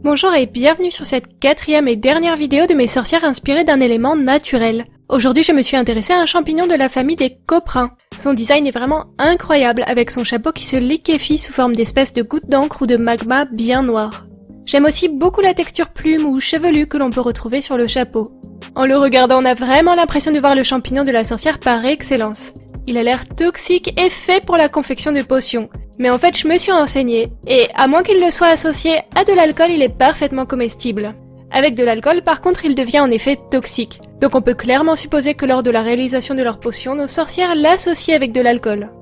Bonjour et bienvenue sur cette quatrième et dernière vidéo de mes sorcières inspirées d'un élément naturel. Aujourd'hui je me suis intéressée à un champignon de la famille des coprins. Son design est vraiment incroyable avec son chapeau qui se liquéfie sous forme d'espèces de gouttes d'encre ou de magma bien noir. J'aime aussi beaucoup la texture plume ou chevelue que l'on peut retrouver sur le chapeau. En le regardant on a vraiment l'impression de voir le champignon de la sorcière par excellence. Il a l'air toxique et fait pour la confection de potions. Mais en fait, je me suis renseignée, et à moins qu'il ne soit associé à de l'alcool, il est parfaitement comestible. Avec de l'alcool, par contre, il devient en effet toxique. Donc on peut clairement supposer que lors de la réalisation de leurs potions, nos sorcières l'associent avec de l'alcool.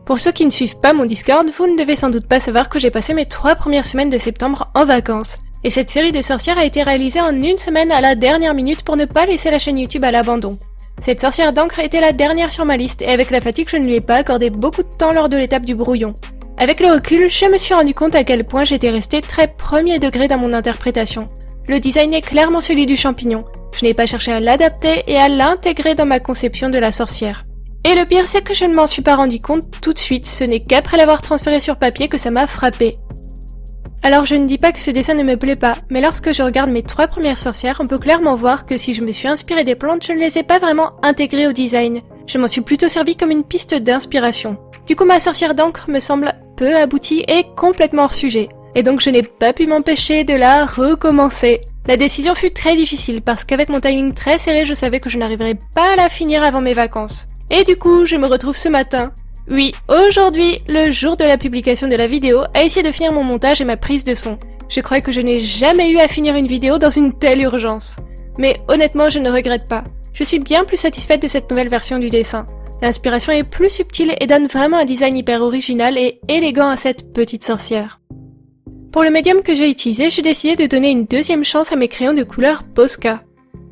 Pour ceux qui ne suivent pas mon Discord, vous ne devez sans doute pas savoir que j'ai passé mes 3 premières semaines de septembre en vacances. Et cette série de sorcières a été réalisée en une semaine à la dernière minute pour ne pas laisser la chaîne YouTube à l'abandon. Cette sorcière d'encre était la dernière sur ma liste et avec la fatigue je ne lui ai pas accordé beaucoup de temps lors de l'étape du brouillon. Avec le recul, je me suis rendu compte à quel point j'étais resté très premier degré dans mon interprétation. Le design est clairement celui du champignon. Je n'ai pas cherché à l'adapter et à l'intégrer dans ma conception de la sorcière. Et le pire c'est que je ne m'en suis pas rendu compte tout de suite, ce n'est qu'après l'avoir transféré sur papier que ça m'a frappé. Alors je ne dis pas que ce dessin ne me plaît pas, mais lorsque je regarde mes 3 premières sorcières, on peut clairement voir que si je me suis inspirée des plantes, je ne les ai pas vraiment intégrées au design. Je m'en suis plutôt servi comme une piste d'inspiration. Du coup ma sorcière d'encre me semble peu aboutie et complètement hors sujet. Et donc je n'ai pas pu m'empêcher de la recommencer. La décision fut très difficile parce qu'avec mon timing très serré, je savais que je n'arriverais pas à la finir avant mes vacances. Et du coup, je me retrouve ce matin. Oui, aujourd'hui, le jour de la publication de la vidéo, à essayer de finir mon montage et ma prise de son. Je crois que je n'ai jamais eu à finir une vidéo dans une telle urgence. Mais honnêtement, je ne regrette pas. Je suis bien plus satisfaite de cette nouvelle version du dessin. L'inspiration est plus subtile et donne vraiment un design hyper original et élégant à cette petite sorcière. Pour le médium que j'ai utilisé, j'ai décidé de donner une deuxième chance à mes crayons de couleur Posca.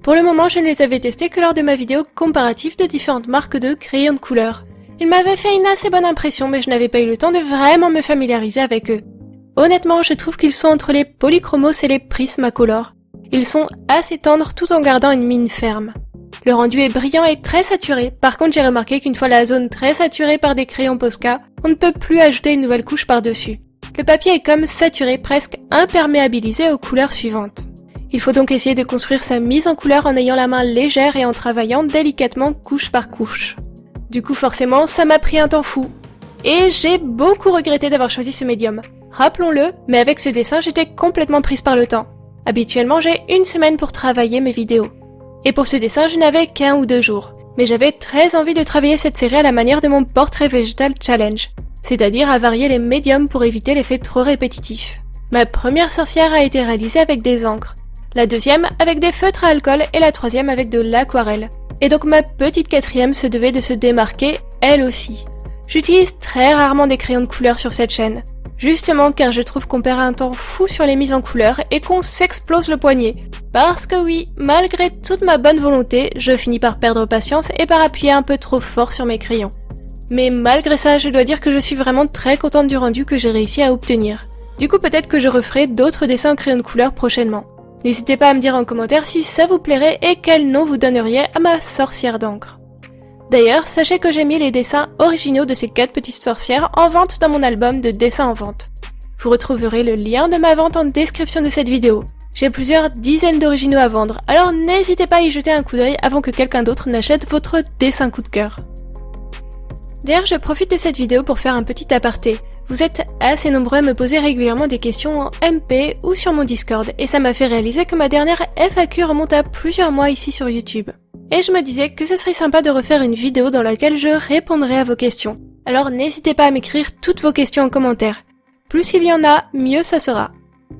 Pour le moment, je ne les avais testés que lors de ma vidéo comparative de différentes marques de crayons de couleur. Ils m'avaient fait une assez bonne impression, mais je n'avais pas eu le temps de vraiment me familiariser avec eux. Honnêtement, je trouve qu'ils sont entre les Polychromos et les Prismacolor. Ils sont assez tendres tout en gardant une mine ferme. Le rendu est brillant et très saturé. Par contre, j'ai remarqué qu'une fois la zone très saturée par des crayons Posca, on ne peut plus ajouter une nouvelle couche par-dessus. Le papier est comme saturé, presque imperméabilisé aux couleurs suivantes. Il faut donc essayer de construire sa mise en couleur en ayant la main légère et en travaillant délicatement couche par couche. Du coup forcément, ça m'a pris un temps fou. Et j'ai beaucoup regretté d'avoir choisi ce médium. Rappelons-le, mais avec ce dessin, j'étais complètement prise par le temps. Habituellement, j'ai une semaine pour travailler mes vidéos. Et pour ce dessin, je n'avais qu'1 ou 2 jours. Mais j'avais très envie de travailler cette série à la manière de mon portrait végétal challenge. C'est-à-dire à varier les médiums pour éviter l'effet trop répétitif. Ma première sorcière a été réalisée avec des encres. La deuxième avec des feutres à alcool et la troisième avec de l'aquarelle. Et donc ma petite quatrième se devait de se démarquer, elle aussi. J'utilise très rarement des crayons de couleur sur cette chaîne. Justement car je trouve qu'on perd un temps fou sur les mises en couleur et qu'on s'explose le poignet. Parce que oui, malgré toute ma bonne volonté, je finis par perdre patience et par appuyer un peu trop fort sur mes crayons. Mais malgré ça, je dois dire que je suis vraiment très contente du rendu que j'ai réussi à obtenir. Du coup peut-être que je referai d'autres dessins en crayons de couleur prochainement. N'hésitez pas à me dire en commentaire si ça vous plairait et quel nom vous donneriez à ma sorcière d'encre. D'ailleurs, sachez que j'ai mis les dessins originaux de ces 4 petites sorcières en vente dans mon album de dessins en vente. Vous retrouverez le lien de ma vente en description de cette vidéo. J'ai plusieurs dizaines d'originaux à vendre, alors n'hésitez pas à y jeter un coup d'œil avant que quelqu'un d'autre n'achète votre dessin coup de cœur. D'ailleurs, je profite de cette vidéo pour faire un petit aparté. Vous êtes assez nombreux à me poser régulièrement des questions en MP ou sur mon Discord, et ça m'a fait réaliser que ma dernière FAQ remonte à plusieurs mois ici sur YouTube. Et je me disais que ce serait sympa de refaire une vidéo dans laquelle je répondrai à vos questions. Alors n'hésitez pas à m'écrire toutes vos questions en commentaire. Plus il y en a, mieux ça sera.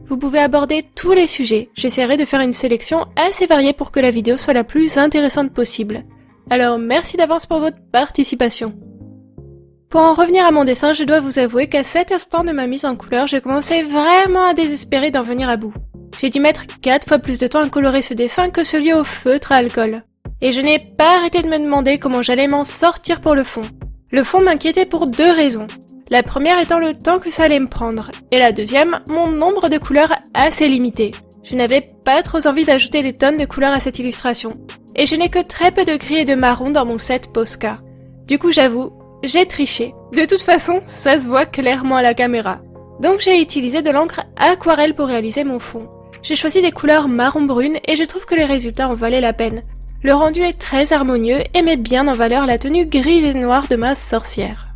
Vous pouvez aborder tous les sujets, j'essaierai de faire une sélection assez variée pour que la vidéo soit la plus intéressante possible. Alors merci d'avance pour votre participation. Pour en revenir à mon dessin, je dois vous avouer qu'à cet instant de ma mise en couleur, je commençais vraiment à désespérer d'en venir à bout. J'ai dû mettre 4 fois plus de temps à colorer ce dessin que celui au feutre à alcool. Et je n'ai pas arrêté de me demander comment j'allais m'en sortir pour le fond. Le fond m'inquiétait pour 2 raisons. La première étant le temps que ça allait me prendre, et la deuxième, mon nombre de couleurs assez limité. Je n'avais pas trop envie d'ajouter des tonnes de couleurs à cette illustration. Et je n'ai que très peu de gris et de marron dans mon set Posca. Du coup j'avoue, j'ai triché. De toute façon, ça se voit clairement à la caméra. Donc j'ai utilisé de l'encre aquarelle pour réaliser mon fond. J'ai choisi des couleurs marron-brune et je trouve que les résultats en valaient la peine. Le rendu est très harmonieux et met bien en valeur la tenue grise et noire de ma sorcière.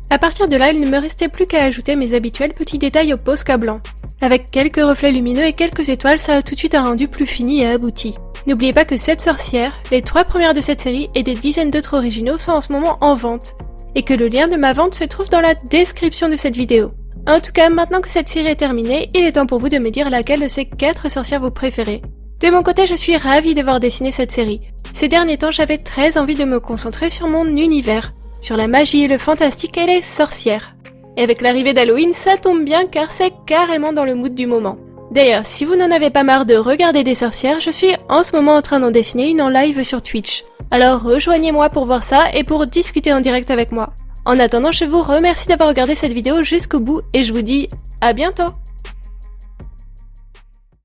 À partir de là, il ne me restait plus qu'à ajouter mes habituels petits détails au Posca blanc. Avec quelques reflets lumineux et quelques étoiles, ça a tout de suite un rendu plus fini et abouti. N'oubliez pas que cette sorcière, les 3 premières de cette série et des dizaines d'autres originaux sont en ce moment en vente, et que le lien de ma vente se trouve dans la description de cette vidéo. En tout cas, maintenant que cette série est terminée, il est temps pour vous de me dire laquelle de ces 4 sorcières vous préférez. De mon côté, je suis ravie d'avoir dessiné cette série. Ces derniers temps, j'avais très envie de me concentrer sur mon univers, sur la magie, le fantastique et les sorcières. Et avec l'arrivée d'Halloween, ça tombe bien car c'est carrément dans le mood du moment. D'ailleurs, si vous n'en avez pas marre de regarder des sorcières, je suis en ce moment en train d'en dessiner une en live sur Twitch. Alors rejoignez-moi pour voir ça et pour discuter en direct avec moi. En attendant, je vous remercie d'avoir regardé cette vidéo jusqu'au bout et je vous dis à bientôt!